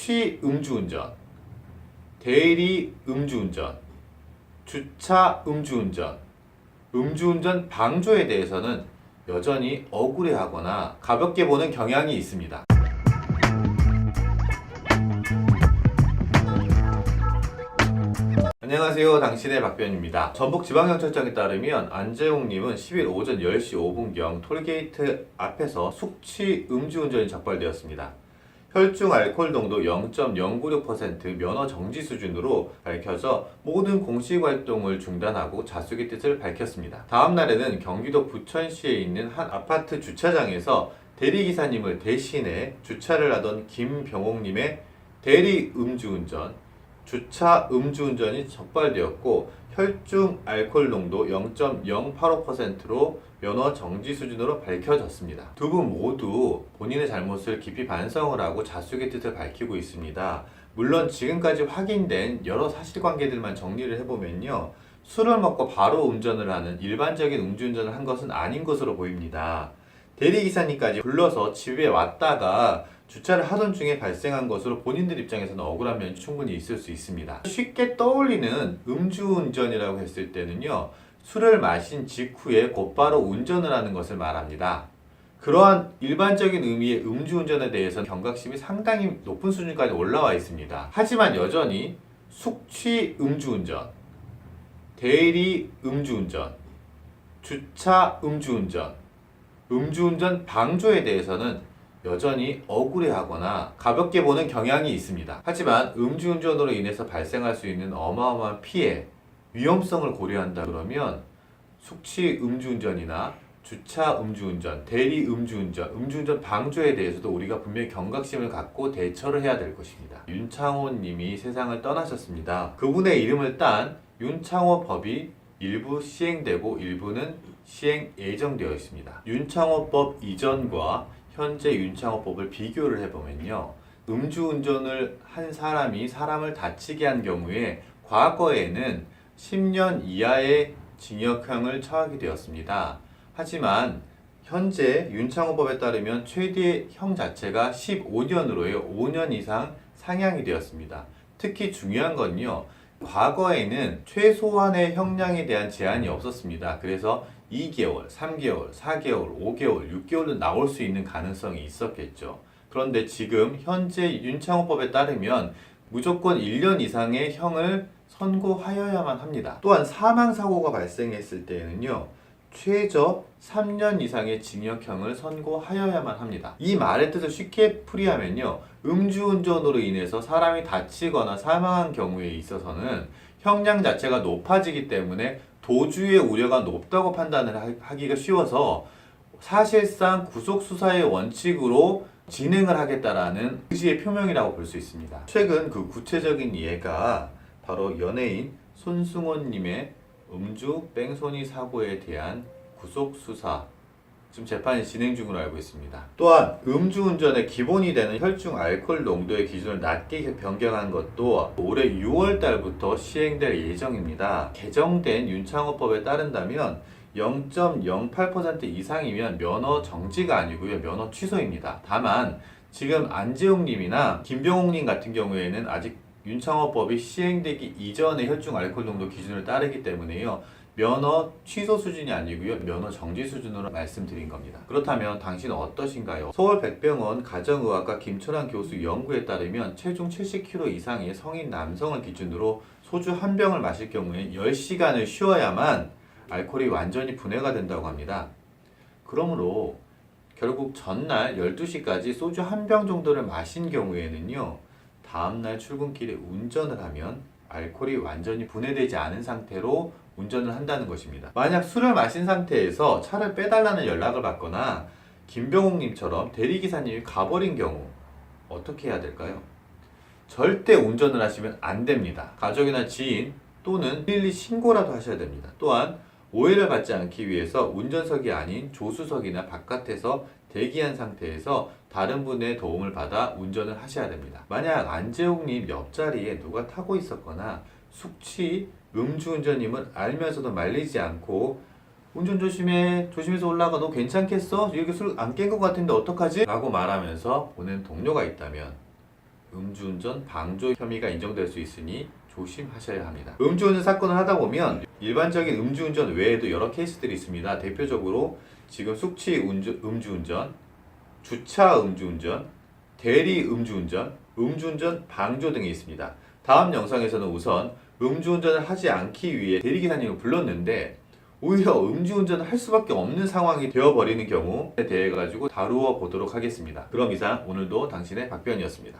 숙취 음주운전, 대리 음주운전, 주차 음주운전, 음주운전 방조에 대해서는 여전히 억울해하거나 가볍게 보는 경향이 있습니다. 안녕하세요. 당신의 박변입니다. 전북지방경찰청에 따르면 안재홍님은 10일 오전 10시 5분경 톨게이트 앞에서 숙취 음주운전이 적발되었습니다. 혈중 알코올 농도 0.096% 면허 정지 수준으로 밝혀져 모든 공식 활동을 중단하고 자숙의 뜻을 밝혔습니다. 다음 날에는 경기도 부천시에 있는 한 아파트 주차장에서 대리기사님을 대신해 주차를 하던 김병옥님의 대리 음주운전, 주차 음주운전이 적발되었고 혈중 알코올 농도 0.085%로 면허 정지 수준으로 밝혀졌습니다. 두 분 모두 본인의 잘못을 깊이 반성을 하고 자숙의 뜻을 밝히고 있습니다. 물론 지금까지 확인된 여러 사실관계들만 정리를 해보면요, 술을 먹고 바로 운전을 하는 일반적인 음주운전을 한 것은 아닌 것으로 보입니다. 대리기사님까지 불러서 집에 왔다가 주차를 하던 중에 발생한 것으로 본인들 입장에서는 억울한 면이 충분히 있을 수 있습니다. 쉽게 떠올리는 음주운전이라고 했을 때는요, 술을 마신 직후에 곧바로 운전을 하는 것을 말합니다. 그러한 일반적인 의미의 음주운전에 대해서는 경각심이 상당히 높은 수준까지 올라와 있습니다. 하지만 여전히 숙취 음주운전, 대리 음주운전, 주차 음주운전, 음주운전 방조에 대해서는 여전히 억울해하거나 가볍게 보는 경향이 있습니다. 하지만 음주운전으로 인해서 발생할 수 있는 어마어마한 피해, 위험성을 고려한다 그러면 숙취 음주운전이나 주차 음주운전, 대리 음주운전, 음주운전 방조에 대해서도 우리가 분명히 경각심을 갖고 대처를 해야 될 것입니다. 윤창호 님이 세상을 떠나셨습니다. 그분의 이름을 딴 윤창호 법이 일부 시행되고 일부는 시행 예정되어 있습니다. 윤창호법 이전과 현재 윤창호법을 비교를 해보면요, 음주운전을 한 사람이 사람을 다치게 한 경우에 과거에는 10년 이하의 징역형을 처하게 되었습니다. 하지만 현재 윤창호법에 따르면 최대 형 자체가 15년으로요 5년 이상 상향이 되었습니다. 특히 중요한 건요, 과거에는 최소한의 형량에 대한 제한이 없었습니다. 그래서 2개월, 3개월, 4개월, 5개월, 6개월도 나올 수 있는 가능성이 있었겠죠. 그런데 지금 현재 윤창호법에 따르면 무조건 1년 이상의 형을 선고하여야만 합니다. 또한 사망사고가 발생했을 때에는요, 최저 3년 이상의 징역형을 선고하여야만 합니다. 이 말의 뜻을 쉽게 풀이하면요, 음주운전으로 인해서 사람이 다치거나 사망한 경우에 있어서는 형량 자체가 높아지기 때문에 도주의 우려가 높다고 판단을 하기가 쉬워서 사실상 구속수사의 원칙으로 진행을 하겠다라는 의지의 표명이라고 볼 수 있습니다. 최근 그 구체적인 예가 바로 연예인 손승헌님의 음주 뺑소니 사고에 대한 구속수사, 지금 재판이 진행 중으로 알고 있습니다. 또한 음주운전의 기본이 되는 혈중 알코올 농도의 기준을 낮게 변경한 것도 올해 6월 달부터 시행될 예정입니다. 개정된 윤창호법에 따른다면 0.08% 이상이면 면허 정지가 아니고요, 면허 취소입니다. 다만 지금 안재홍님이나 김병옥님 같은 경우에는 아직 윤창호법이 시행되기 이전의 혈중 알코올 농도 기준을 따르기 때문에요, 면허 취소 수준이 아니고요, 면허 정지 수준으로 말씀드린 겁니다. 그렇다면 당신은 어떠신가요? 서울 백병원 가정의학과 김철환 교수 연구에 따르면 체중 70kg 이상의 성인 남성을 기준으로 소주 한 병을 마실 경우에 10시간을 쉬어야만 알코올이 완전히 분해가 된다고 합니다. 그러므로 결국 전날 12시까지 소주 한 병 정도를 마신 경우에는요, 다음날 출근길에 운전을 하면 알코올이 완전히 분해되지 않은 상태로 운전을 한다는 것입니다. 만약 술을 마신 상태에서 차를 빼달라는 연락을 받거나 김병옥님처럼 대리기사님이 가버린 경우 어떻게 해야 될까요? 절대 운전을 하시면 안 됩니다. 가족이나 지인 또는 112 신고라도 하셔야 됩니다. 또한 오해를 받지 않기 위해서 운전석이 아닌 조수석이나 바깥에서 대기한 상태에서 다른 분의 도움을 받아 운전을 하셔야 됩니다. 만약 안재홍님 옆자리에 누가 타고 있었거나 숙취 음주운전임을 알면서도 말리지 않고 운전 조심해, 조심해서 올라가, 너 괜찮겠어? 여기 술 안 깬 것 같은데 어떡하지? 라고 말하면서 보낸 동료가 있다면 음주운전 방조 혐의가 인정될 수 있으니 조심하셔야 합니다. 음주운전 사건을 하다 보면 일반적인 음주운전 외에도 여러 케이스들이 있습니다. 대표적으로 지금 숙취 음주운전, 주차 음주운전, 대리 음주운전, 음주운전 방조 등이 있습니다. 다음 영상에서는 우선 음주운전을 하지 않기 위해 대리기사님을 불렀는데 오히려 음주운전을 할 수밖에 없는 상황이 되어버리는 경우에 대해 가지고 다루어 보도록 하겠습니다. 그럼 이상 오늘도 당신의 박변이었습니다.